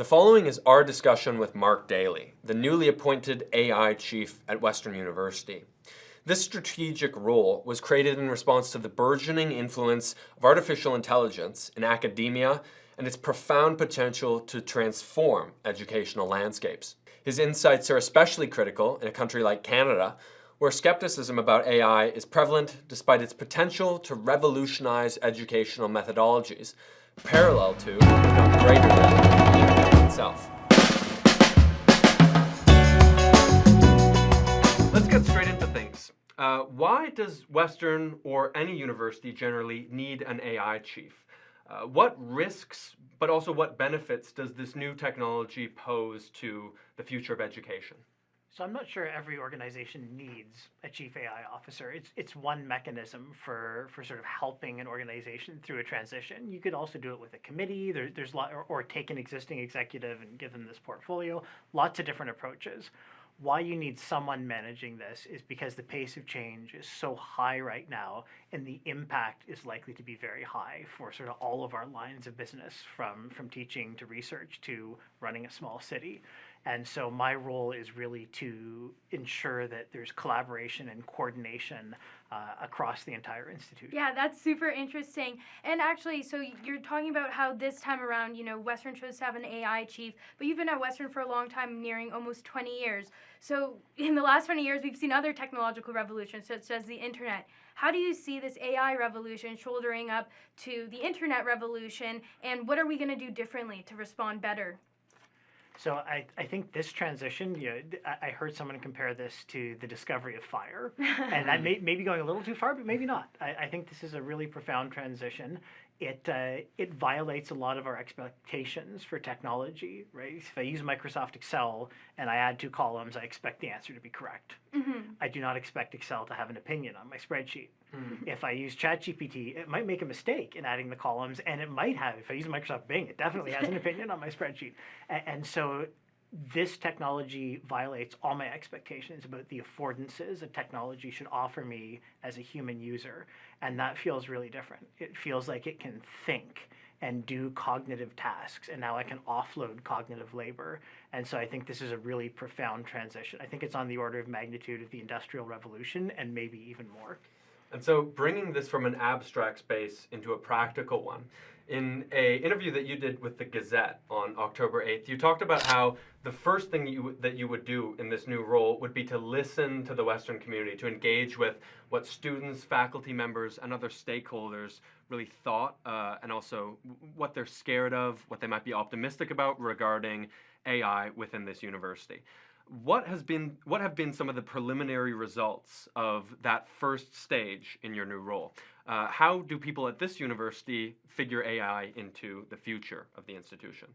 The following is our discussion with Mark Daley, the newly appointed AI chief at Western University. This strategic role was created in response to the burgeoning influence of artificial intelligence in academia and its profound potential to transform educational landscapes. His insights are especially critical in a country like Canada, where skepticism about AI is prevalent despite its potential to revolutionize educational methodologies, parallel to, if not greater than, AI itself. Let's get straight into things. Why does Western or any university generally need an AI chief? What risks, but also what benefits does this new technology pose to the future of education? So I'm not sure every organization needs a chief AI officer. It's one mechanism for sort of helping an organization through a transition. You could also do it with a committee. There's or take an existing executive and give them this portfolio. Lots of different approaches. Why you need someone managing this is because the pace of change is so high right now, and the impact is likely to be very high for sort of all of our lines of business, from teaching to research to running a small city. And so my role is really to ensure that there's collaboration and coordination across the entire institution. Yeah, that's super interesting. And actually, so you're talking about how this time around, Western chose to have an AI chief, but you've been at Western for a long time, nearing almost 20 years. So in the last 20 years, we've seen other technological revolutions, such as the internet. How do you see this AI revolution shouldering up to the internet revolution, and what are we going to do differently to respond better? So I think this transition, I heard someone compare this to the discovery of fire, and that may be going a little too far, but maybe not. I think this is a really profound transition. It violates a lot of our expectations for technology, right? If I use Microsoft Excel and I add 2 columns, I expect the answer to be correct. Mm-hmm. I do not expect Excel to have an opinion on my spreadsheet. Mm-hmm. If I use ChatGPT, it might make a mistake in adding the columns, and it might have. If I use Microsoft Bing, it definitely has an opinion on my spreadsheet. And so this technology violates all my expectations about the affordances a technology should offer me as a human user, and that feels really different. It feels like it can think and do cognitive tasks, and now I can offload cognitive labor. And so I think this is a really profound transition. I think it's on the order of magnitude of the Industrial Revolution, and maybe even more. And so bringing this from an abstract space into a practical one, in an interview that you did with the Gazette on October 8th, you talked about how the first thing that you would do in this new role would be to listen to the Western community, to engage with what students, faculty members, and other stakeholders really thought, and also what they're scared of, what they might be optimistic about regarding AI within this university. What have been some of the preliminary results of that first stage in your new role? How do people at this university figure AI into the future of the institution?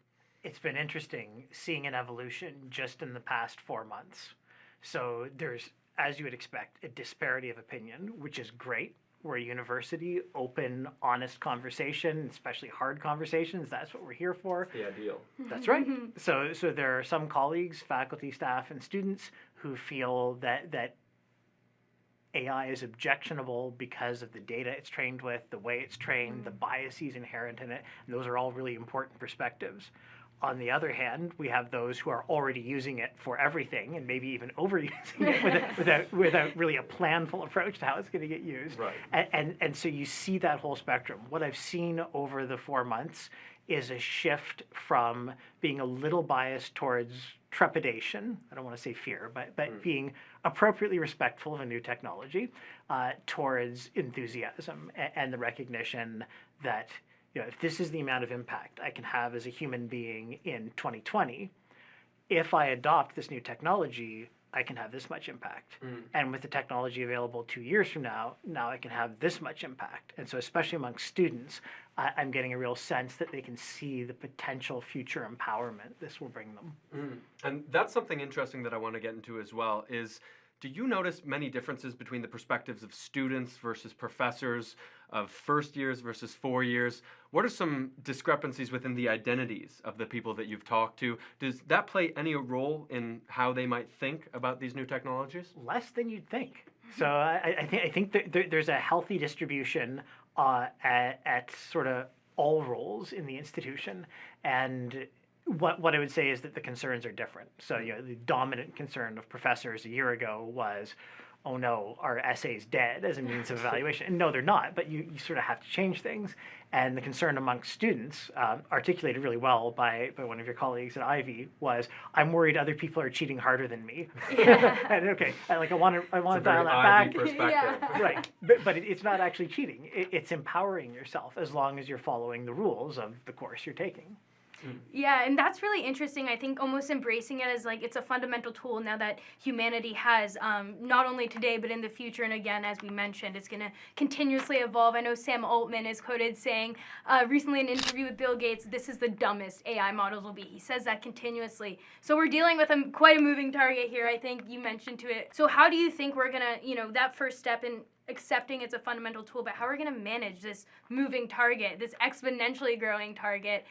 It's been interesting seeing an evolution just in the past 4 months. So there's, as you would expect, a disparity of opinion, which is great. We're a university, open, honest conversation, especially hard conversations. That's what we're here for. The ideal. That's right. So there are some colleagues, faculty, staff, and students who feel that AI is objectionable because of the data it's trained with, the way it's trained, the biases inherent in it. And those are all really important perspectives. On the other hand, we have those who are already using it for everything, and maybe even overusing it without really a planful approach to how it's going to get used. Right. And so you see that whole spectrum. What I've seen over the 4 months is a shift from being a little biased towards trepidation, I don't want to say fear, but being appropriately respectful of a new technology, towards enthusiasm and the recognition that, if this is the amount of impact I can have as a human being in 2020, if I adopt this new technology, I can have this much impact. And with the technology available 2 years from now I can have this much impact. And so especially among students, I'm getting a real sense that they can see the potential future empowerment this will bring them. And that's something interesting that I want to get into as well is, do you notice many differences between the perspectives of students versus professors, of first years versus 4 years? What are some discrepancies within the identities of the people that you've talked to? Does that play any role in how they might think about these new technologies? Less than you'd think. So I think there's a healthy distribution at sort of all roles in the institution, and what I would say is that the concerns are different. So, the dominant concern of professors a year ago was, oh no, our essay's dead as a means of evaluation. And no, they're not, but you sort of have to change things. And the concern amongst students, articulated really well by one of your colleagues at Ivy, was, I'm worried other people are cheating harder than me. Yeah. And I want to dial that Ivy back. perspective. Yeah. Right, but it's not actually cheating. It's empowering yourself as long as you're following the rules of the course you're taking. Yeah, and that's really interesting. I think almost embracing it as like it's a fundamental tool now that humanity has, not only today but in the future. And again, as we mentioned, it's going to continuously evolve. I know Sam Altman is quoted saying recently in an interview with Bill Gates, this is the dumbest AI models will be. He says that continuously. So we're dealing with quite a moving target here. I think you mentioned to it. So how do you think we're going to, that first step in accepting it's a fundamental tool, but how are we going to manage this moving target, this exponentially growing target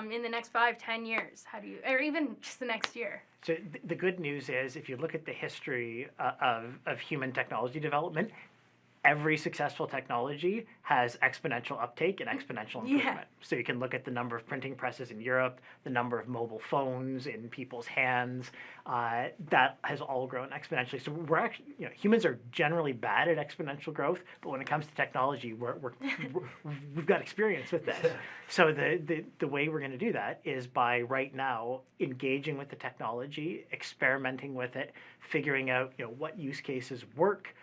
in the next 5-10 years? How do you, or even just the next year? So the good news is, if you look at the history of human technology development, every successful technology has exponential uptake and exponential improvement. Yeah. So you can look at the number of printing presses in Europe, the number of mobile phones in people's hands. That has all grown exponentially. So we're actually, humans are generally bad at exponential growth, but when it comes to technology, we've got experience with this. So the way we're going to do that is by right now engaging with the technology, experimenting with it, figuring out what use cases work,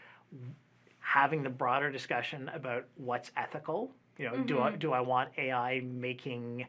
having the broader discussion about what's ethical. Do I want AI making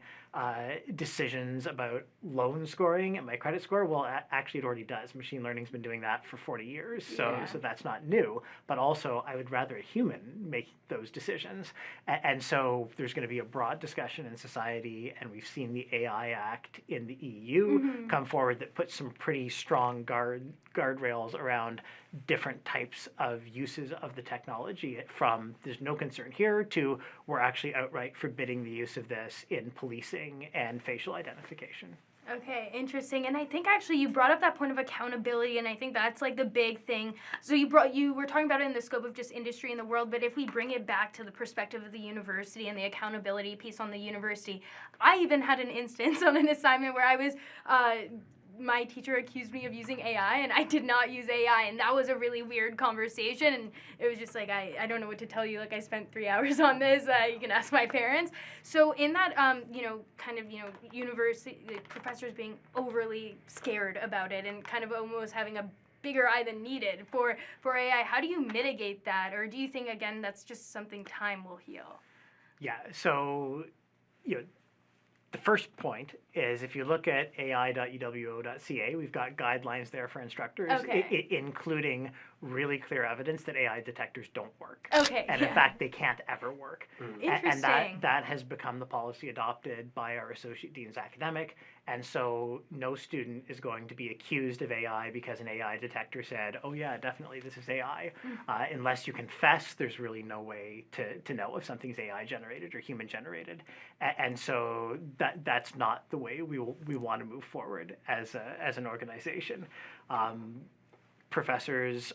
decisions about loan scoring and my credit score? Well, actually, it already does. Machine learning's been doing that for 40 years, so that's not new. But also, I would rather a human make those decisions. And so there's going to be a broad discussion in society, and we've seen the AI Act in the EU come forward that puts some pretty strong guardrails around different types of uses of the technology, from there's no concern here to we're actually outright forbidding the use of this in policing and facial identification. Okay, interesting. And I think actually you brought up that point of accountability, and I think that's like the big thing. So you were talking about it in the scope of just industry in the world, but if we bring it back to the perspective of the university and the accountability piece on the university, I even had an instance on an assignment where I was my teacher accused me of using AI, and I did not use AI, and that was a really weird conversation, and it was just like, I don't know what to tell you, like I spent 3 hours on this, you can ask my parents. So in that, university professors being overly scared about it and kind of almost having a bigger eye than needed for AI, how do you mitigate that, or do you think, again, that's just something time will heal? Yeah, so, the first point is, if you look at ai.uwo.ca, we've got guidelines there for instructors, including really clear evidence that AI detectors don't work. Okay. And in fact, they can't ever work. Interesting. And that has become the policy adopted by our Associate Dean's academic. And so no student is going to be accused of AI because an AI detector said, oh yeah, definitely this is AI. Unless you confess, there's really no way to know if something's AI generated or human generated. And so that's not the way we want to move forward as an organization. Professors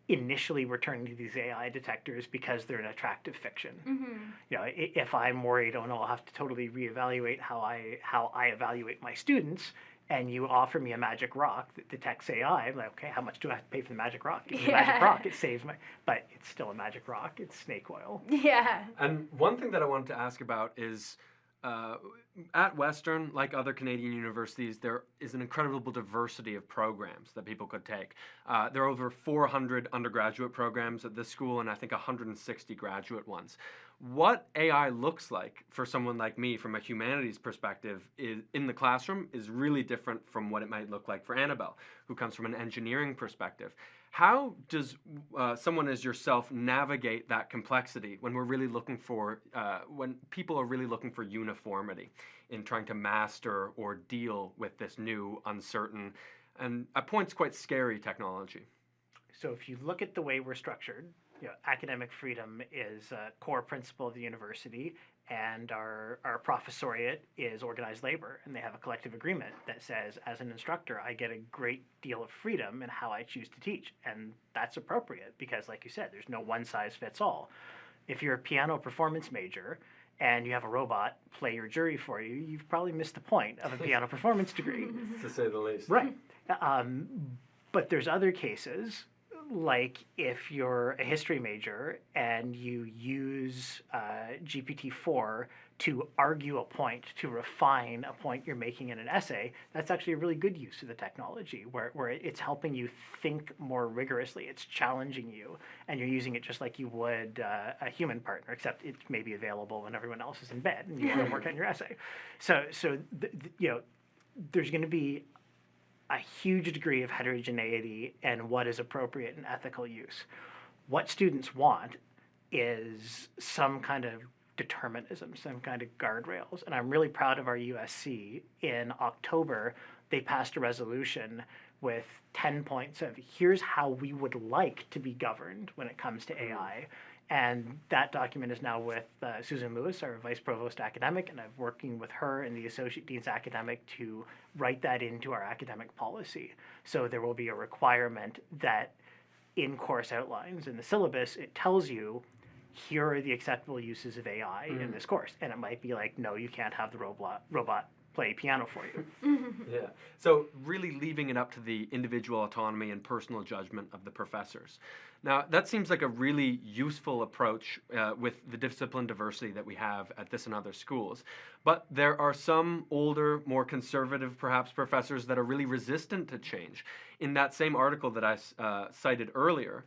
initially were turning to these AI detectors because they're an attractive fiction. If I'm worried, oh no, I'll have to totally reevaluate how I evaluate my students, and you offer me a magic rock that detects AI, I'm like, okay, how much do I have to pay for the magic rock? It's a magic rock, it saves but it's still a magic rock, it's snake oil. Yeah. And one thing that I wanted to ask about is, at Western, like other Canadian universities, there is an incredible diversity of programs that people could take. There are over 400 undergraduate programs at this school, and I think 160 graduate ones. What AI looks like for someone like me from a humanities perspective in the classroom is really different from what it might look like for Annabelle, who comes from an engineering perspective. How does someone as yourself navigate that complexity when we're really looking for, when people are really looking for uniformity in trying to master or deal with this new, uncertain, and at points quite scary technology? So if you look at the way we're structured, academic freedom is a core principle of the university, and our professoriate is organized labor, and they have a collective agreement that says, as an instructor, I get a great deal of freedom in how I choose to teach, and that's appropriate because, like you said, there's no one size fits all. If you're a piano performance major and you have a robot play your jury for you, you've probably missed the point of a piano performance degree. To say the least. Right. But there's other cases, like if you're a history major and you use GPT-4 to argue a point, to refine a point you're making in an essay, that's actually a really good use of the technology, where it's helping you think more rigorously, it's challenging you, and you're using it just like you would a human partner, except it's maybe available when everyone else is in bed and you want to work on your essay. So there's going to be a huge degree of heterogeneity in what is appropriate and ethical use. What students want is some kind of determinism, some kind of guardrails. And I'm really proud of our USC. In October, they passed a resolution with 10 points of here's how we would like to be governed when it comes to AI. And that document is now with Susan Lewis, our Vice Provost Academic, and I'm working with her and the Associate Dean's Academic to write that into our academic policy. So there will be a requirement that in course outlines in the syllabus, it tells you, here are the acceptable uses of AI in this course. And it might be like, no, you can't have the robot play piano for you. Yeah. So really leaving it up to the individual autonomy and personal judgment of the professors. Now, that seems like a really useful approach with the discipline diversity that we have at this and other schools. But there are some older, more conservative, perhaps, professors that are really resistant to change. In that same article that I cited earlier,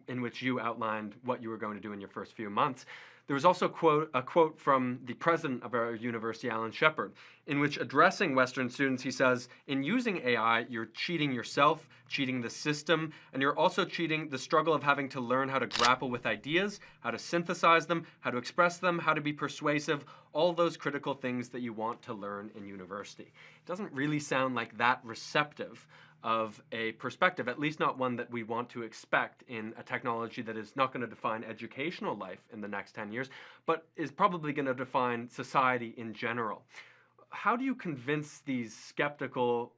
in which you outlined what you were going to do in your first few months, there was also a quote from the president of our university, Alan Shepard, in which addressing Western students, he says, in using AI, you're cheating yourself, cheating the system, and you're also cheating the struggle of having to learn how to grapple with ideas, how to synthesize them, how to express them, how to be persuasive, all those critical things that you want to learn in university. It doesn't really sound like that receptive of a perspective, at least not one that we want to expect in a technology that is not going to define educational life in the next 10 years, but is probably going to define society in general. How do you convince these skeptical,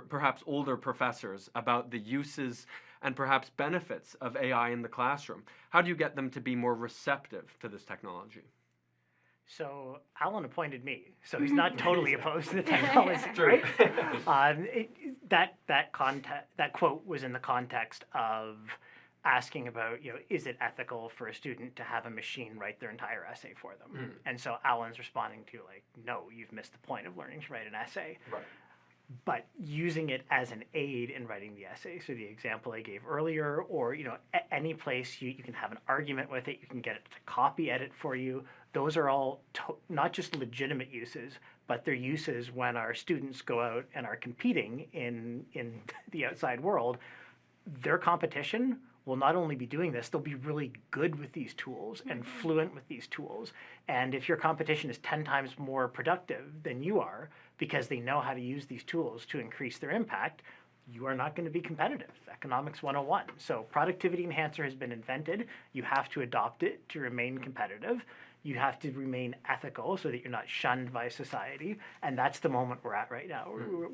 perhaps older professors about the uses and perhaps benefits of AI in the classroom? How do you get them to be more receptive to this technology? So Alan appointed me, so he's not totally opposed to the technology, right? That quote was in the context of asking about, is it ethical for a student to have a machine write their entire essay for them? And so Alan's responding to like, no, you've missed the point of learning to write an essay. Right. But using it as an aid in writing the essay, so the example I gave earlier, or any place you can have an argument with it, you can get it to copy edit for you. Those are all not just legitimate uses, but they're uses when our students go out and are competing in the outside world. Their competition will not only be doing this, they'll be really good with these tools and fluent with these tools. And if your competition is 10 times more productive than you are, because they know how to use these tools to increase their impact, you are not going to be competitive. Economics 101. So productivity enhancer has been invented. You have to adopt it to remain competitive. You have to remain ethical so that you're not shunned by society. And that's the moment we're at right now,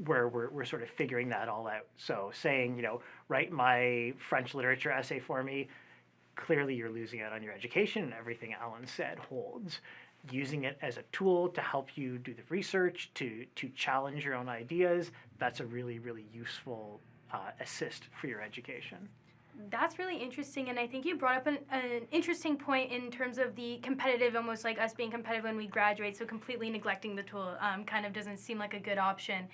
where we're sort of figuring that all out. So saying, write my French literature essay for me, clearly you're losing out on your education, and everything Alan said holds. Using it as a tool to help you do the research, to challenge your own ideas, that's a really, really useful assist for your education. That's really interesting, and I think you brought up an interesting point in terms of the competitive, almost like us being competitive when we graduate, so completely neglecting the tool kind of doesn't seem like a good option.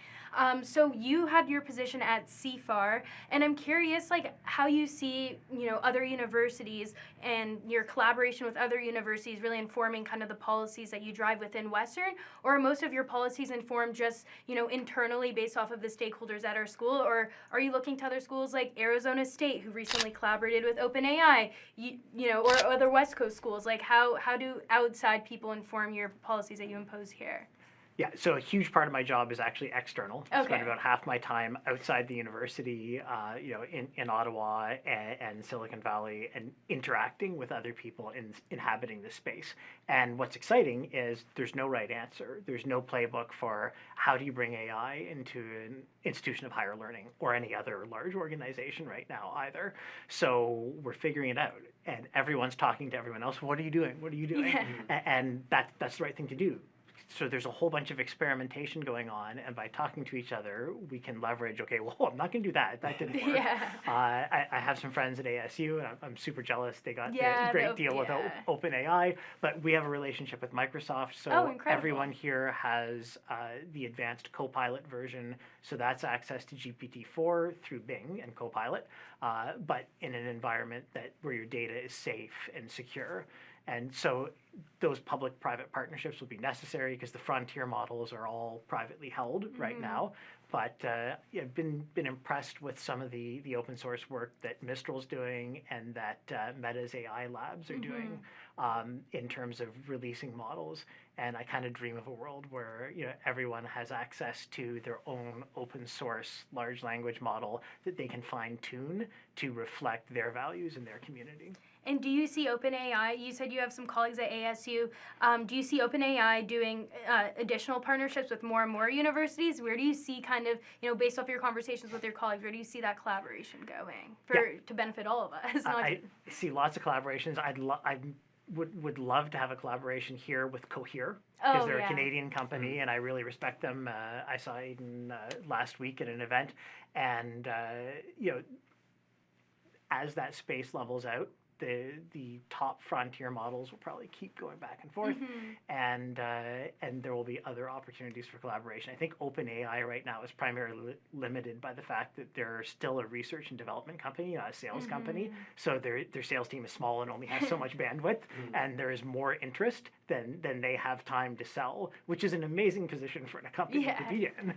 So you had your position at CFAR, and I'm curious how you see other universities and your collaboration with other universities really informing kind of the policies that you drive within Western, or are most of your policies informed just internally based off of the stakeholders at our school, or are you looking to other schools like Arizona State, who recently collaborated with OpenAI, or other West Coast schools? How do outside people inform your policies that you impose here? Yeah, so a huge part of my job is actually external. I spend Okay. about half my time outside the university, in Ottawa and Silicon Valley, and interacting with other people inhabiting the space. And what's exciting is there's no right answer. There's no playbook for how do you bring AI into an institution of higher learning or any other large organization right now either. So we're figuring it out, and everyone's talking to everyone else. What are you doing? What are you doing? Yeah. And that's the right thing to do. So there's a whole bunch of experimentation going on, and by talking to each other, we can leverage. Okay, well, I'm not going to do that. That didn't work. Yeah. I have some friends at ASU, and I'm super jealous. They got Yeah, a great deal with yeah. OpenAI, but we have a relationship with Microsoft. So Oh, incredible. everyone here has the advanced Copilot version. So that's access to GPT-4 through Bing and Copilot, but in an environment where your data is safe and secure. And so those public-private partnerships will be necessary because the frontier models are all privately held right now. But I've been impressed with some of the open source work that Mistral's doing and that Meta's AI labs are doing in terms of releasing models. And I kind of dream of a world where everyone has access to their own open source large language model that they can fine tune to reflect their values in their community. And do you see OpenAI? You said you have some colleagues at ASU. Do you see OpenAI doing additional partnerships with more and more universities? Where do you see kind of, based off your conversations with your colleagues, where do you see that collaboration going to benefit all of us? I see lots of collaborations. I would love to have a collaboration here with Cohere because they're a Canadian company and I really respect them. I saw Aiden last week at an event, and as that space levels out, the top frontier models will probably keep going back and forth, and there will be other opportunities for collaboration. I think OpenAI right now is primarily limited by the fact that they're still a research and development company, not a sales company. So their sales team is small and only has so much bandwidth, and there is more interest than they have time to sell, which is an amazing position for a company to be in.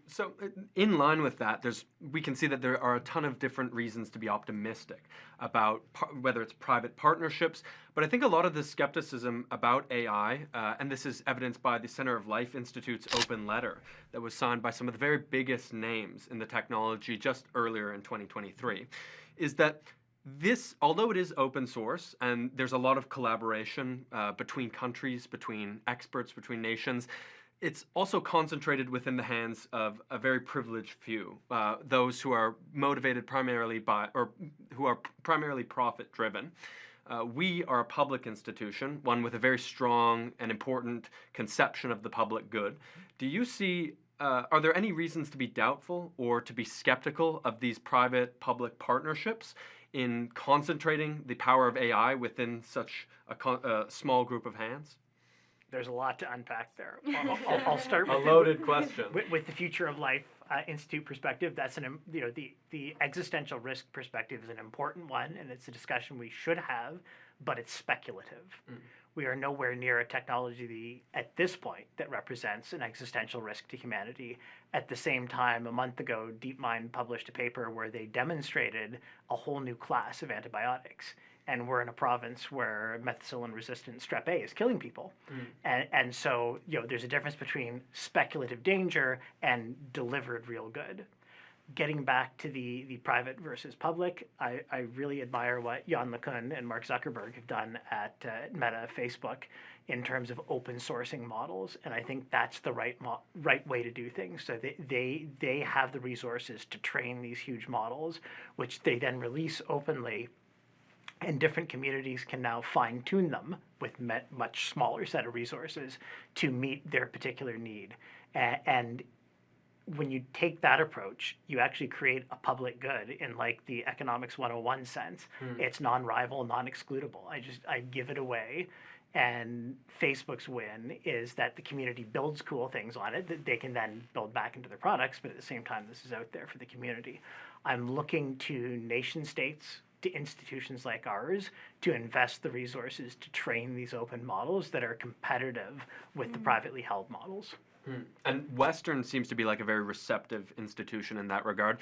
So in line with that, we can see that there are a ton of different reasons to be optimistic about whether it's private partnerships, but I think a lot of the skepticism about AI, and this is evidenced by the Center of Life Institute's open letter that was signed by some of the very biggest names in the technology just earlier in 2023, is that this, although it is open source and there's a lot of collaboration between countries, between experts, between nations, it's also concentrated within the hands of a very privileged few, those who are motivated primarily or who are primarily profit-driven. We are a public institution, one with a very strong and important conception of the public good. Do you see, are there any reasons to be doubtful or to be skeptical of these private-public partnerships in concentrating the power of AI within such a small group of hands? There's a lot to unpack there. I'll start with a loaded question. With the Future of Life Institute perspective. That's the existential risk perspective is an important one, and it's a discussion we should have, but it's speculative. We are nowhere near a technology at this point that represents an existential risk to humanity. At the same time, a month ago, DeepMind published a paper where they demonstrated a whole new class of antibiotics. And we're in a province where methicillin-resistant strep A is killing people. And so, there's a difference between speculative danger and delivered real good. Getting back to the private versus public, I really admire what Jan LeCun and Mark Zuckerberg have done at Meta, Facebook, in terms of open sourcing models. And I think that's the right way to do things. So they have the resources to train these huge models, which they then release openly. And different communities can now fine-tune them with much smaller set of resources to meet their particular need. And when you take that approach, you actually create a public good in like the economics 101 sense. It's non-rival, non-excludable. I give it away. And Facebook's win is that the community builds cool things on it that they can then build back into their products, but at the same time, this is out there for the community. I'm looking to nation states, to institutions like ours, to invest the resources to train these open models that are competitive with the privately held models. And Western seems to be like a very receptive institution in that regard.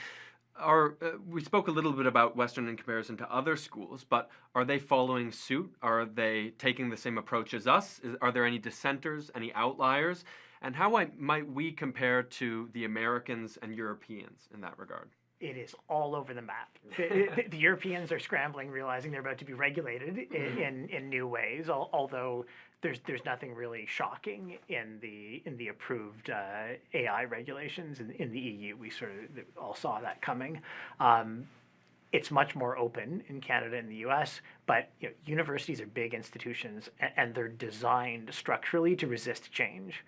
We spoke a little bit about Western in comparison to other schools, but are they following suit? Are they taking the same approach as us? Are there any dissenters, any outliers? And how might we compare to the Americans and Europeans in that regard? It is all over the map. The Europeans are scrambling, realizing they're about to be regulated in new ways. Although there's nothing really shocking in the approved AI regulations in the EU. We sort of all saw that coming. It's much more open in Canada and the U.S., but universities are big institutions, and they're designed structurally to resist change,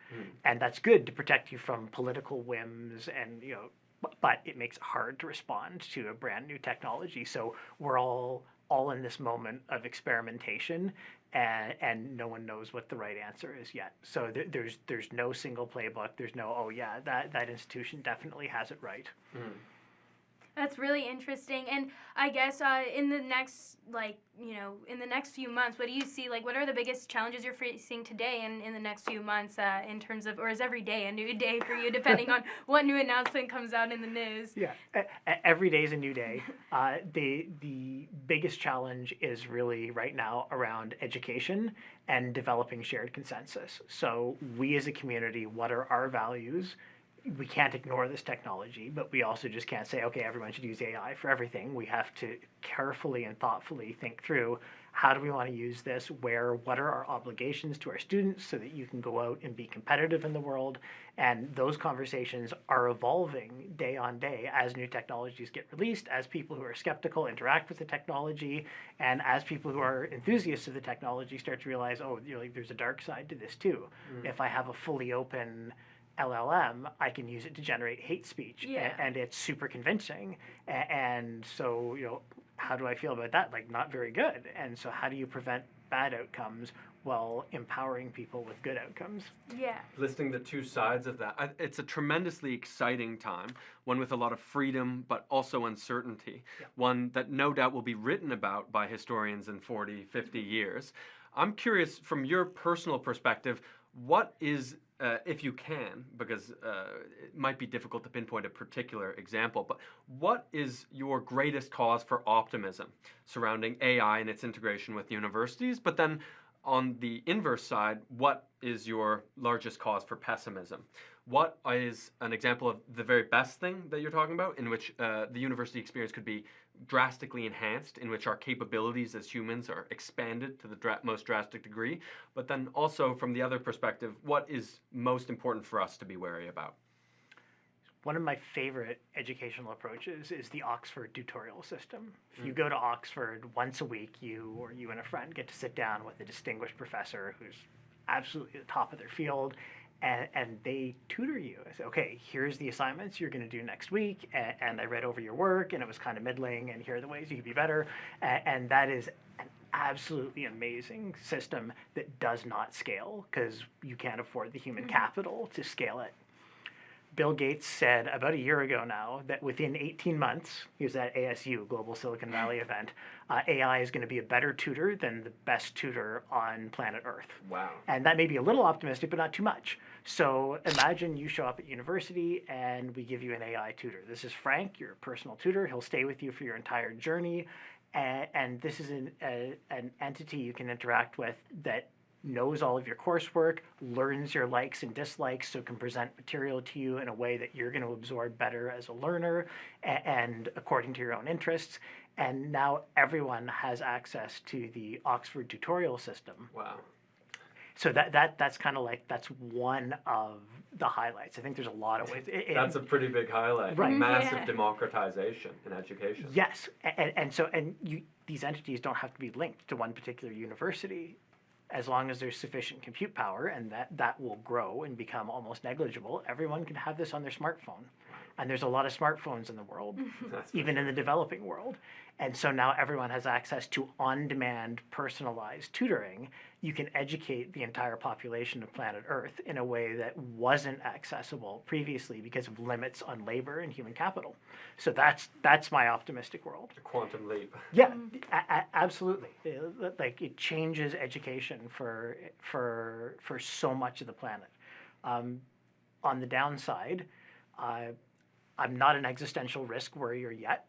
and that's good to protect you from political whims and but it makes it hard to respond to a brand new technology. So we're all in this moment of experimentation, and no one knows what the right answer is yet. So there's no single playbook. There's no, oh yeah, that institution definitely has it right. That's really interesting. And I guess in the next, in the next few months, what do you see? What are the biggest challenges you're facing today and in the next few months in terms of, or is every day a new day for you, depending on what new announcement comes out in the news? Yeah, every day is a new day. The biggest challenge is really right now around education and developing shared consensus. So we as a community, what are our values? We can't ignore this technology, but we also just can't say, okay, everyone should use AI for everything. We have to carefully and thoughtfully think through, how do we want to use this? What are our obligations to our students so that you can go out and be competitive in the world? And those conversations are evolving day on day as new technologies get released, as people who are skeptical interact with the technology, and as people who are enthusiasts of the technology start to realize, oh, there's a dark side to this too. If I have a fully open LLM, I can use it to generate hate speech, and it's super convincing. And so, how do I feel about that? Not very good. And so, how do you prevent bad outcomes while empowering people with good outcomes? Yeah. Listing the two sides of that. It's a tremendously exciting time, one with a lot of freedom, but also uncertainty, one that no doubt will be written about by historians in 40, 50 years. I'm curious, from your personal perspective, what is if you can, because it might be difficult to pinpoint a particular example, but what is your greatest cause for optimism surrounding AI and its integration with universities? But then on the inverse side, what is your largest cause for pessimism? What is an example of the very best thing that you're talking about, in which the university experience could be drastically enhanced, in which our capabilities as humans are expanded to the most drastic degree? But then also, from the other perspective, what is most important for us to be wary about? One of my favorite educational approaches is the Oxford tutorial system. If you go to Oxford once a week, you and a friend get to sit down with a distinguished professor who's absolutely at the top of their field, and they tutor you. I say, okay, here's the assignments you're going to do next week, and I read over your work, and it was kind of middling, and here are the ways you could be better. And that is an absolutely amazing system that does not scale, because you can't afford the human capital to scale it. Bill Gates said about a year ago now that within 18 months, he was at ASU, Global Silicon Valley event, AI is going to be a better tutor than the best tutor on planet Earth. Wow. And that may be a little optimistic, but not too much. So imagine you show up at university and we give you an AI tutor. This is Frank, your personal tutor. He'll stay with you for your entire journey. And this is an entity you can interact with that knows all of your coursework, learns your likes and dislikes, so can present material to you in a way that you're going to absorb better as a learner and according to your own interests. And now everyone has access to the Oxford tutorial system. Wow. So that's kind of that's one of the highlights. I think there's a lot of ways. That's a pretty big highlight. Right. Massive democratization in education. Yes, these entities don't have to be linked to one particular university. As long as there's sufficient compute power, and that will grow and become almost negligible, everyone can have this on their smartphone. And there's a lot of smartphones in the world, even in the developing world. And so now everyone has access to on-demand, personalized tutoring. You can educate the entire population of planet Earth in a way that wasn't accessible previously because of limits on labor and human capital. So that's my optimistic world. A quantum leap. Yeah, absolutely. It changes education for so much of the planet. On the downside, I'm not an existential risk worrier yet,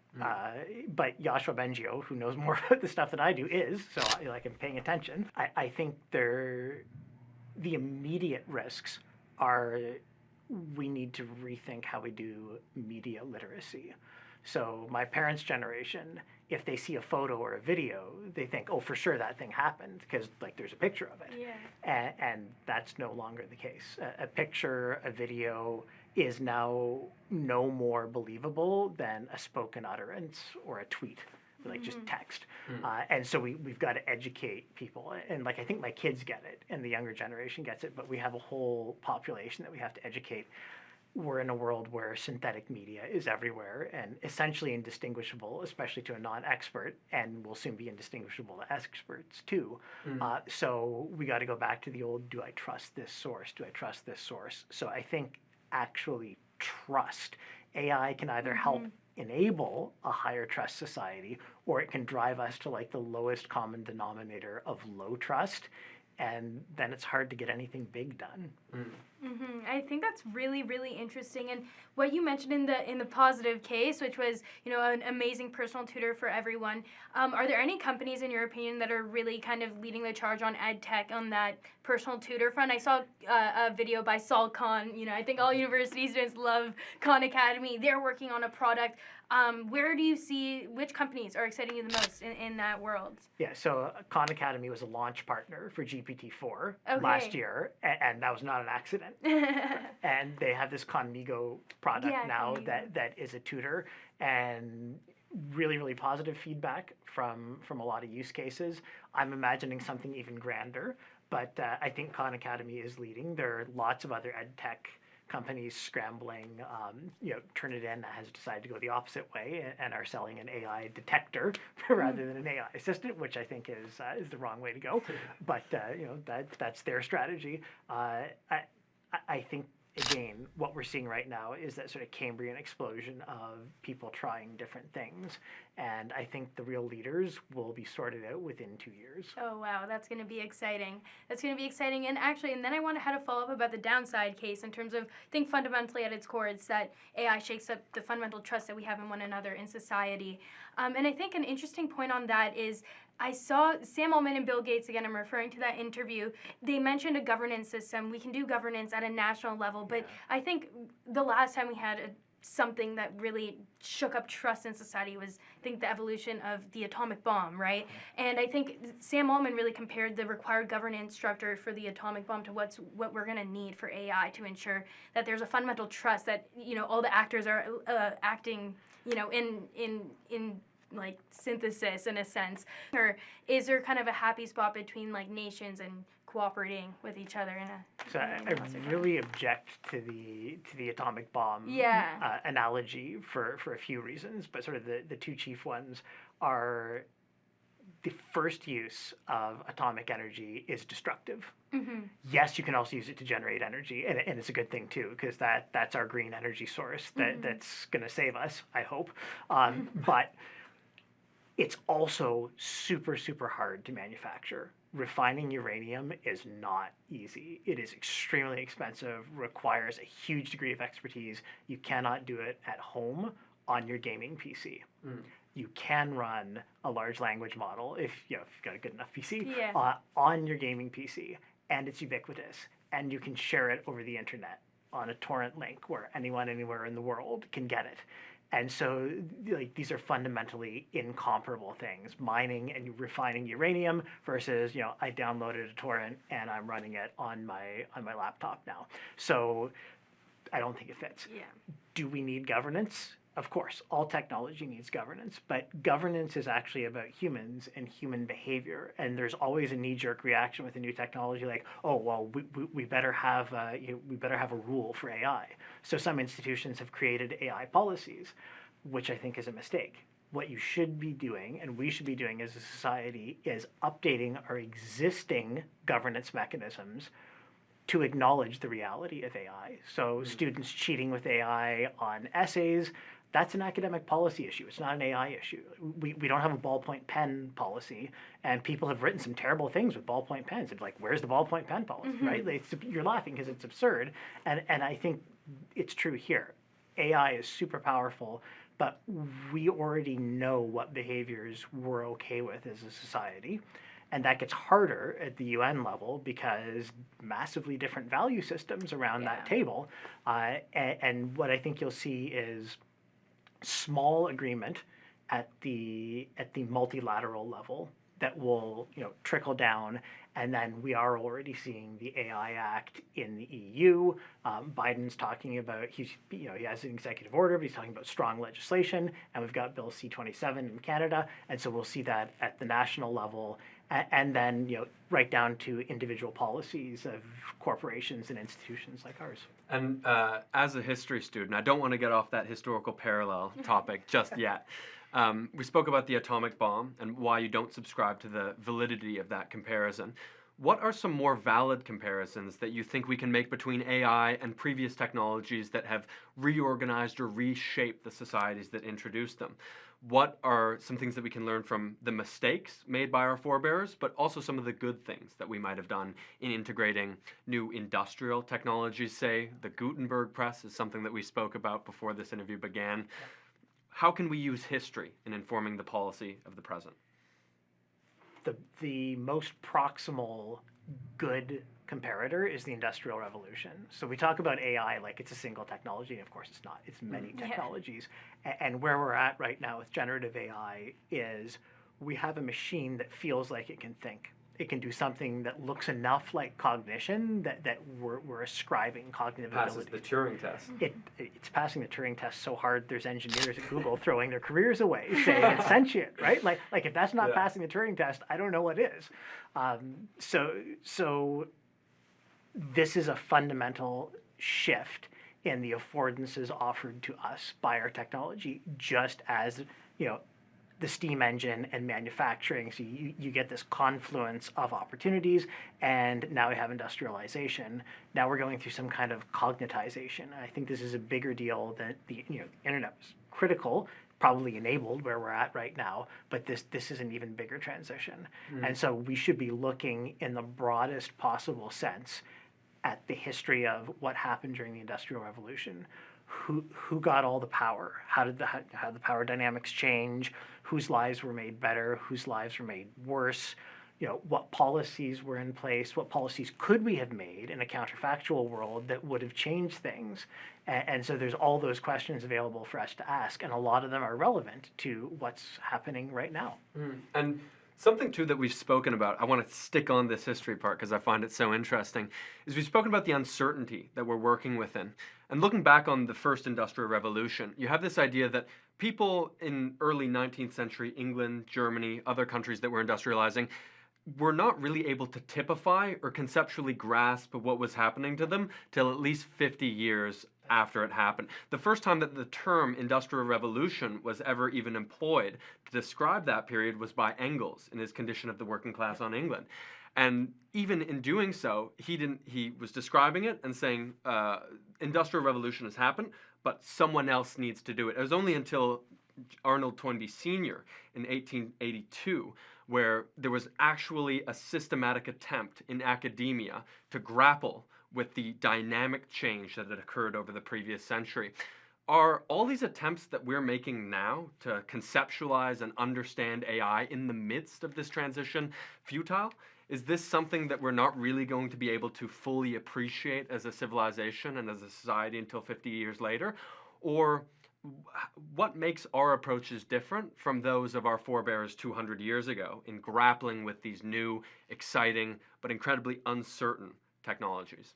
but Joshua Bengio, who knows more about the stuff than I do, is, so I am paying attention. I think the immediate risks are we need to rethink how we do media literacy. So my parents' generation, if they see a photo or a video, they think, oh, for sure that thing happened because like there's a picture of it. Yeah. And that's no longer the case. A picture, a video is now no more believable than a spoken utterance or a tweet, like just text. And so we've got to educate people. And like I think my kids get it and the younger generation gets it, but we have a whole population that we have to educate. We're in a world where synthetic media is everywhere and essentially indistinguishable, especially to a non-expert, and will soon be indistinguishable to experts too. So we got to go back to the old, do I trust this source? Do I trust this source? So I think actually trust. AI can either help enable a higher trust society, or it can drive us to like the lowest common denominator of low trust. And then it's hard to get anything big done. I think that's really, really interesting. And what you mentioned in the positive case, which was an amazing personal tutor for everyone. Are there any companies, in your opinion, that are really kind of leading the charge on ed tech on that personal tutor front? I saw a video by Sol Khan. I think all university students love Khan Academy. They're working on a product. Where do you see, which companies are exciting you the most in that world? Yeah, so Khan Academy was a launch partner for GPT-4 last year, and that was not an accident. And they have this Conmigo product now that is a tutor, and really, really positive feedback from a lot of use cases. I'm imagining something even grander, but I think Khan Academy is leading. There are lots of other ed tech companies scrambling. Turnitin has decided to go the opposite way and are selling an AI detector rather than an AI assistant, which I think is the wrong way to go. But that's their strategy. I think again, what we're seeing right now is that sort of Cambrian explosion of people trying different things. And I think the real leaders will be sorted out within 2 years. Oh, wow. That's going to be exciting. That's going to be exciting. And actually, and then I had to follow up about the downside case in terms of, I think fundamentally at its core, it's that AI shakes up the fundamental trust that we have in one another in society. And I think an interesting point on that is, I saw Sam Altman and Bill Gates, again, I'm referring to that interview, they mentioned a governance system. We can do governance at a national level, but I think the last time we had something that really shook up trust in society was, I think, the evolution of the atomic bomb, right? And I think Sam Altman really compared the required governance structure for the atomic bomb to what we're going to need for AI to ensure that there's a fundamental trust that, all the actors are acting, in like synthesis in a sense, or is there kind of a happy spot between like nations and cooperating with each other in a? So I really object to the atomic bomb analogy for a few reasons, but sort of the two chief ones are the first use of atomic energy is destructive. Yes, you can also use it to generate energy, and it's a good thing too, because that's our green energy source that's going to save us, I hope. But it's also super, super hard to manufacture. Refining uranium is not easy. It is extremely expensive, requires a huge degree of expertise. You cannot do it at home on your gaming PC. You can run a large language model if you've got a good enough PC on your gaming PC, and it's ubiquitous, and you can share it over the internet on a torrent link where anyone anywhere in the world can get it. And so, like, these are fundamentally incomparable things. Mining and refining uranium versus, I downloaded a torrent and I'm running it on my laptop now. So, I don't think it fits. Do we need governance? Of course, all technology needs governance, but governance is actually about humans and human behavior. And there's always a knee-jerk reaction with a new technology, like, oh, well, we better have a rule for AI. So some institutions have created AI policies, which I think is a mistake. What you should be doing, and we should be doing as a society, is updating our existing governance mechanisms to acknowledge the reality of AI. So students cheating with AI on essays, that's an academic policy issue. It's not an AI issue. We don't have a ballpoint pen policy, and people have written some terrible things with ballpoint pens. It's like, where's the ballpoint pen policy, right? You're laughing because it's absurd, and I think it's true here. AI is super powerful, but we already know what behaviors we're okay with as a society. And that gets harder at the UN level because massively different value systems around that table. And what I think you'll see is small agreement at the multilateral level that will trickle down, and then we are already seeing the AI Act in the EU. Biden's talking about he has an executive order, but he's talking about strong legislation, and we've got Bill C-27 in Canada, and so we'll see that at the national level, and then right down to individual policies of corporations and institutions like ours. And as a history student, I don't want to get off that historical parallel topic just yet. We spoke about the atomic bomb and why you don't subscribe to the validity of that comparison. What are some more valid comparisons that you think we can make between AI and previous technologies that have reorganized or reshaped the societies that introduced them? What are some things that we can learn from the mistakes made by our forebears, but also some of the good things that we might have done in integrating new industrial technologies? Say, the Gutenberg press is something that we spoke about before this interview began. How can we use history in informing the policy of the present? The most proximal good comparator is the Industrial Revolution. So we talk about AI like it's a single technology, and of course it's not. It's many technologies. And where we're at right now with generative AI is we have a machine that feels like it can think. It can do something that looks enough like cognition that we're ascribing cognitive Passes ability. the Turing test. It's passing the Turing test so hard there's engineers at Google throwing their careers away saying it's sentient, right? Like if that's not passing the Turing test, I don't know what is. So this is a fundamental shift in the affordances offered to us by our technology, just as the steam engine and manufacturing. So you get this confluence of opportunities, and now we have industrialization. Now we're going through some kind of cognitization. And I think this is a bigger deal that the internet was critical, probably enabled where we're at right now, but this is an even bigger transition. And so we should be looking in the broadest possible sense at the history of what happened during the Industrial Revolution. Who got all the power? How did the power dynamics change? Whose lives were made better? Whose lives were made worse? What policies were in place? What policies could we have made in a counterfactual world that would have changed things? And so there's all those questions available for us to ask, and a lot of them are relevant to what's happening right now. And something, too, that we've spoken about, I want to stick on this history part because I find it so interesting, is we've spoken about the uncertainty that we're working within. And looking back on the first Industrial Revolution, you have this idea that people in early 19th century England, Germany, other countries that were industrializing, were not really able to typify or conceptually grasp what was happening to them till at least 50 years after it happened. The first time that the term Industrial Revolution was ever even employed to describe that period was by Engels in his Condition of the Working Class on England. And even in doing so, he was describing it and saying, Industrial Revolution has happened, but someone else needs to do it. It was only until Arnold Toynbee Sr. in 1882 where there was actually a systematic attempt in academia to grapple with the dynamic change that had occurred over the previous century. Are all these attempts that we're making now to conceptualize and understand AI in the midst of this transition futile? Is this something that we're not really going to be able to fully appreciate as a civilization and as a society until 50 years later? Or what makes our approaches different from those of our forebears 200 years ago in grappling with these new, exciting, but incredibly uncertain technologies?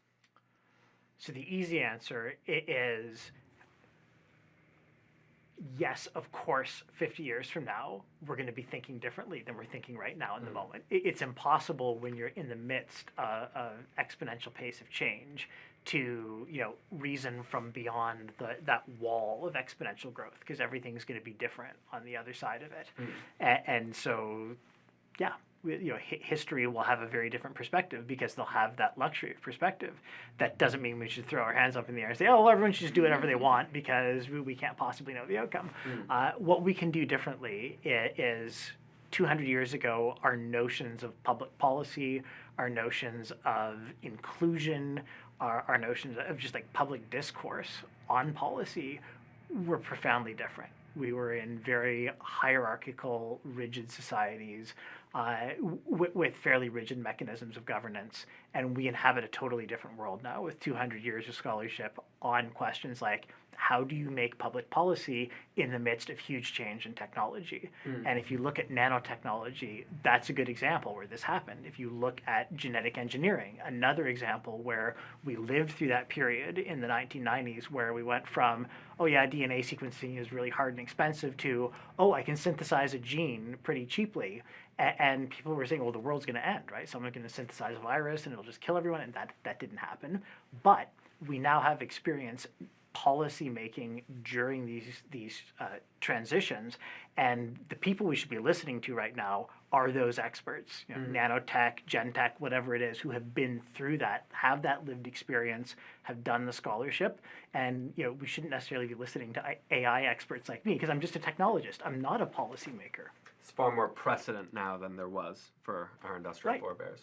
So the easy answer is yes, of course, 50 years from now, we're going to be thinking differently than we're thinking right now in the moment. It's impossible when you're in the midst of exponential pace of change to reason from beyond that wall of exponential growth, because everything's going to be different on the other side of it. And so, yeah, history will have a very different perspective because they'll have that luxury of perspective. That doesn't mean we should throw our hands up in the air and say, oh, well, everyone should just do whatever they want because we can't possibly know the outcome. What we can do differently is 200 years ago, our notions of public policy, our notions of inclusion, our notions of just like public discourse on policy were profoundly different. We were in very hierarchical, rigid societies with fairly rigid mechanisms of governance, and we inhabit a totally different world now with 200 years of scholarship on questions like how do you make public policy in the midst of huge change in technology? And if you look at nanotechnology, that's a good example where this happened. If you look at genetic engineering, another example where we lived through that period in the 1990s where we went from, oh yeah, DNA sequencing is really hard and expensive to, oh, I can synthesize a gene pretty cheaply. And people were saying, well, the world's going to end, right? Someone's going to synthesize a virus and it'll just kill everyone, and that didn't happen. But we now have experience policy making during these transitions, and the people we should be listening to right now are those experts, nanotech, gentech, whatever it is, who have been through that, have that lived experience, have done the scholarship, and we shouldn't necessarily be listening to AI experts like me because I'm just a technologist. I'm not a policymaker. It's far more precedent now than there was for our industrial forebears.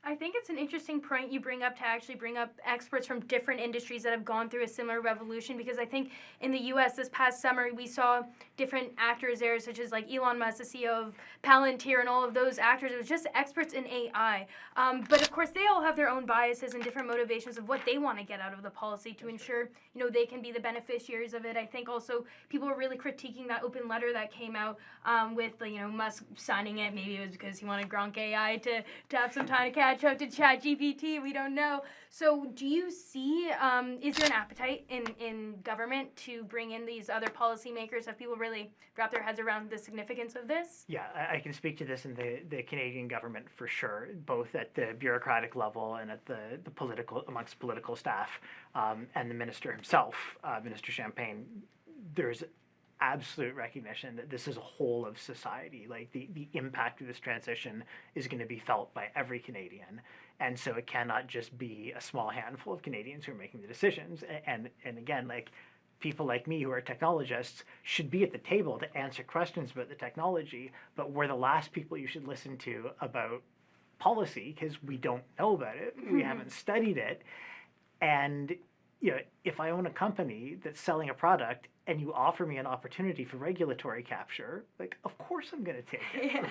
I think it's an interesting point you bring up to actually bring up experts from different industries that have gone through a similar revolution, because I think in the U.S. this past summer we saw different actors there, such as like Elon Musk, the CEO of Palantir, and all of those actors. It was just experts in AI. But of course they all have their own biases and different motivations of what they want to get out of the policy to ensure they can be the beneficiaries of it. I think also people were really critiquing that open letter that came out with Musk signing it. Maybe it was because he wanted Gronk AI to have some time to catch up to ChatGPT. We don't know. So do you see, is there an appetite in government to bring in these other policymakers? Have people really wrapped their heads around the significance of this? Yeah, I can speak to this in the Canadian government for sure, both at the bureaucratic level and at the amongst political staff, and the minister himself, Minister Champagne. There's absolute recognition that this is a whole of society. Like the impact of this transition is going to be felt by every Canadian. And so it cannot just be a small handful of Canadians who are making the decisions. And again, like people like me who are technologists should be at the table to answer questions about the technology, but we're the last people you should listen to about policy because we don't know about it. We haven't studied it. And if I own a company that's selling a product and you offer me an opportunity for regulatory capture, like, of course I'm going to take it.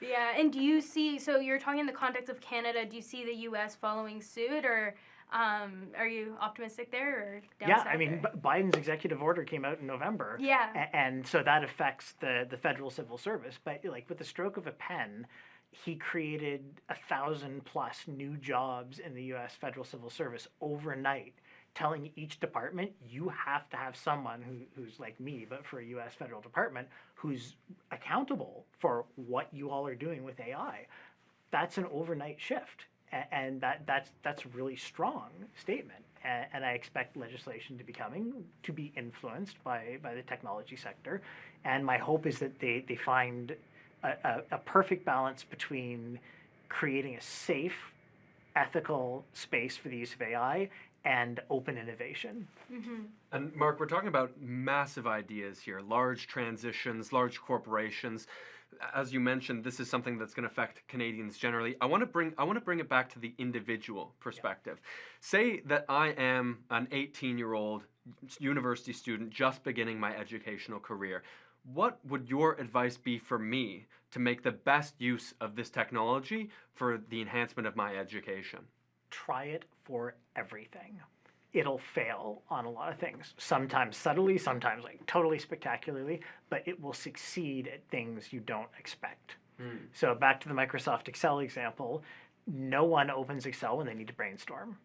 Yeah. And do you see, so you're talking in the context of Canada, do you see the U.S. following suit, or are you optimistic there, or down Yeah, south I mean, there? Biden's executive order came out in November. Yeah. And so that affects the federal civil service. But like with the stroke of a pen, he created 1,000+ new jobs in the U.S. federal civil service overnight, telling each department, you have to have someone who's like me, but for a U.S. federal department, who's accountable for what you all are doing with AI. That's an overnight shift, and that's a really strong statement. And I expect legislation to be coming to be influenced by the technology sector. And my hope is that they find a perfect balance between creating a safe, ethical space for the use of AI and open innovation. And Mark, we're talking about massive ideas here, large transitions, large corporations. As you mentioned, this is something that's going to affect Canadians generally. I want to bring it back to the individual perspective. Yeah. Say that I am an 18-year-old university student just beginning my educational career. What would your advice be for me to make the best use of this technology for the enhancement of my education? Try it for everything. It'll fail on a lot of things, sometimes subtly, sometimes like totally spectacularly, but it will succeed at things you don't expect. So back to the Microsoft Excel example, no one opens Excel when they need to brainstorm,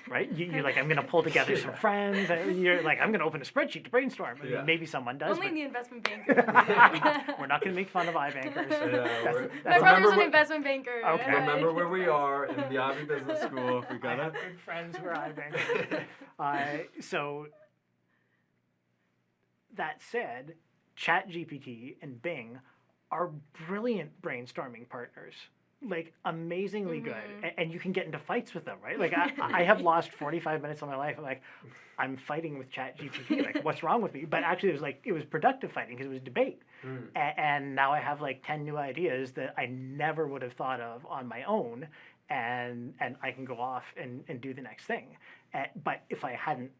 right? You're like, I'm going to pull together some friends. You're like, I'm going to open a spreadsheet to brainstorm. I mean, maybe someone does. Only in the investment banker. We're not going to make fun of iBankers. My brother's an investment banker. Okay. Remember where we are in the Ivy Business School. We got I have good friends who are iBankers. So that said, ChatGPT and Bing are brilliant brainstorming partners. Like amazingly good, and you can get into fights with them, right? Like I have lost 45 minutes of my life. I'm fighting with ChatGPT. Like, what's wrong with me? But actually, it was productive fighting because it was debate. And now I have like 10 new ideas that I never would have thought of on my own, and I can go off and do the next thing. But if I hadn't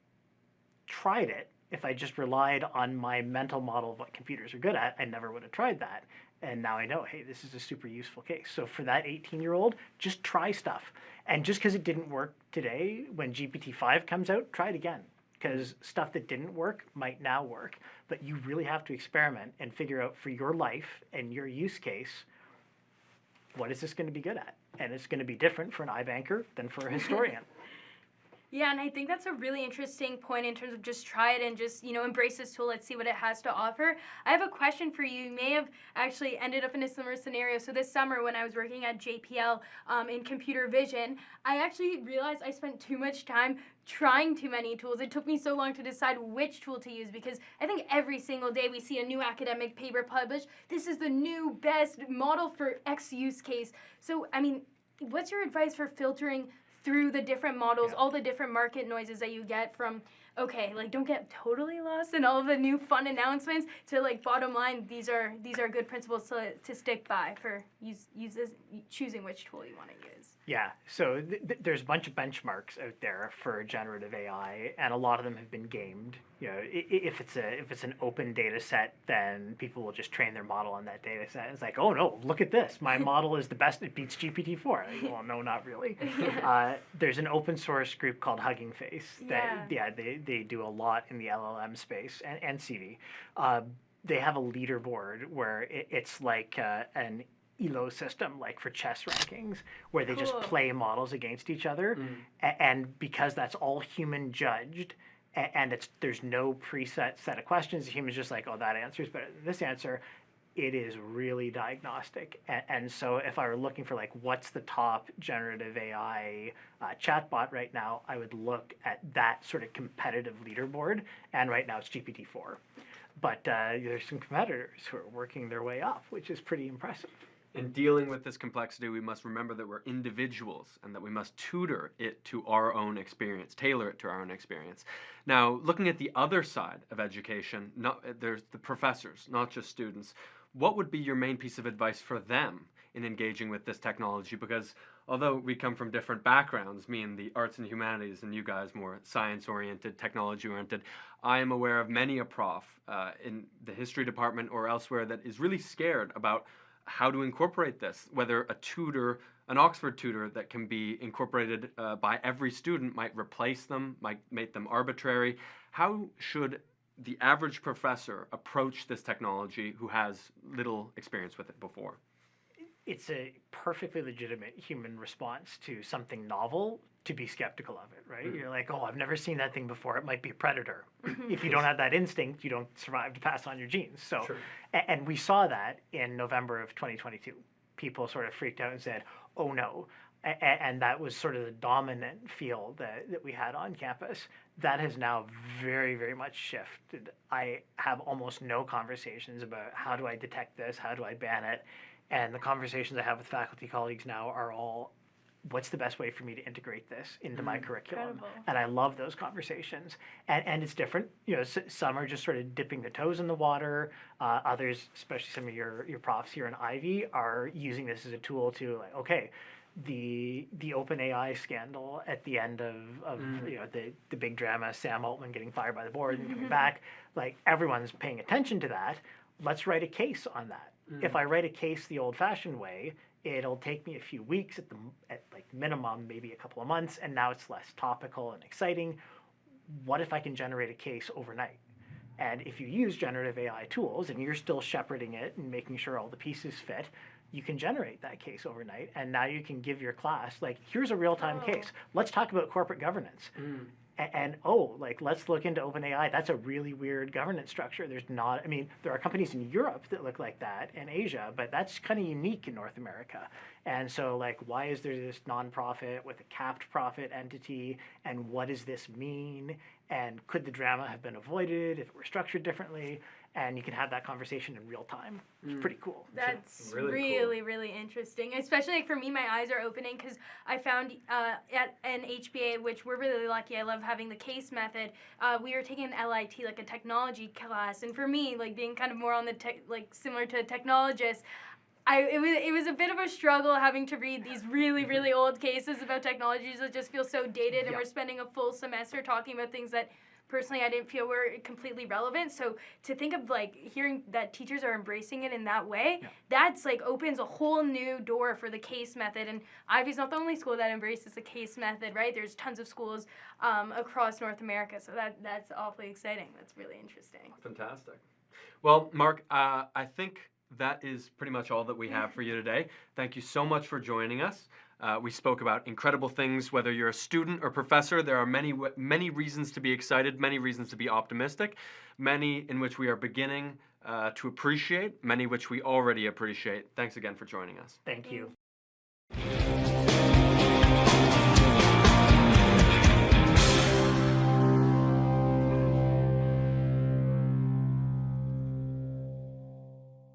tried it, If I just relied on my mental model of what computers are good at, I never would have tried that. And now I know, hey, this is a super useful case. So for that 18-year-old, just try stuff. And just because it didn't work today, when GPT-5 comes out, try it again. Because stuff that didn't work might now work. But you really have to experiment and figure out for your life and your use case, what is this going to be good at? And it's going to be different for an iBanker than for a historian. Yeah, and I think that's a really interesting point in terms of just try it and just, embrace this tool. Let's see what it has to offer. I have a question for you. You may have actually ended up in a similar scenario. So this summer when I was working at JPL in computer vision, I actually realized I spent too much time trying too many tools. It took me so long to decide which tool to use because I think every single day we see a new academic paper published. This is the new best model for X use case. So, what's your advice for filtering through the different models, all the different market noises that you get from, don't get totally lost in all of the new fun announcements to bottom line, these are good principles to stick by for choosing which tool you want to use. Yeah, so there's a bunch of benchmarks out there for generative AI, and a lot of them have been gamed. If it's an open data set, then people will just train their model on that data set. It's like, oh no, look at this, my model is the best, it beats GPT-4. Like, well, no, not really. There's an open source group called Hugging Face that they do a lot in the LLM space and CV. They have a leaderboard where it's like an ELO system, like for chess rankings, where they just play models against each other. And because that's all human judged, and there's no preset set of questions, the human's just like, oh, that answer is better than this answer. It is really diagnostic. And so if I were looking for what's the top generative AI chatbot right now, I would look at that sort of competitive leaderboard. And right now it's GPT-4. But there's some competitors who are working their way up, which is pretty impressive. In dealing with this complexity, we must remember that we're individuals and that we must tutor it to our own experience, tailor it to our own experience. Now, looking at the other side of education, there's the professors, not just students. What would be your main piece of advice for them in engaging with this technology? Because although we come from different backgrounds, me in the arts and humanities and you guys more science-oriented, technology-oriented, I am aware of many a prof in the history department or elsewhere that is really scared about how to incorporate this, whether a tutor, an Oxford tutor that can be incorporated by every student might replace them, might make them arbitrary. How should the average professor approach this technology who has little experience with it before? It's a perfectly legitimate human response to something novel to be skeptical of it, right? You're like, oh, I've never seen that thing before. It might be a predator. If you don't have that instinct, you don't survive to pass on your genes. So, and we saw that in November of 2022. People sort of freaked out and said, oh no. And that was sort of the dominant feel that we had on campus. That has now very, very much shifted. I have almost no conversations about how do I detect this? How do I ban it? And the conversations I have with faculty colleagues now are all, what's the best way for me to integrate this into my curriculum? Incredible. And I love those conversations. And it's different. Some are just sort of dipping their toes in the water. Others, especially some of your profs here in Ivy, are using this as a tool to the OpenAI scandal at the end of the big drama, Sam Altman getting fired by the board and coming back, everyone's paying attention to that. Let's write a case on that. If I write a case the old-fashioned way, it'll take me a few weeks at minimum, maybe a couple of months, and now it's less topical and exciting. What if I can generate a case overnight? And if you use generative AI tools and you're still shepherding it and making sure all the pieces fit, you can generate that case overnight, and now you can give your class, here's a real-time case. Let's talk about corporate governance. And let's look into OpenAI. That's a really weird governance structure. There are companies in Europe that look like that, and Asia, but that's kind of unique in North America. And so, why is there this nonprofit with a capped profit entity, and what does this mean? And could the drama have been avoided if it were structured differently? And you can have that conversation in real time. It's pretty cool. That's really interesting. Especially for me, my eyes are opening because I found at an HBA, which we're really lucky. I love having the case method. We were taking an LIT, a technology class, and for me, being kind of more on the similar to a technologist, it was a bit of a struggle having to read these really old cases about technologies that just feel so dated, and we're spending a full semester talking about things that personally I didn't feel were completely relevant. So to think of like hearing that teachers are embracing it in that way, that's like opens a whole new door for the case method. And Ivy's not the only school that embraces the case method, right? There's tons of schools across North America. So that's awfully exciting. That's really interesting. Fantastic. Well, Mark, I think that is pretty much all that we have for you today. Thank you so much for joining us. We spoke about incredible things, whether you're a student or professor. There are many reasons to be excited, many reasons to be optimistic, many in which we are beginning to appreciate, many which we already appreciate. Thanks again for joining us. Thank you.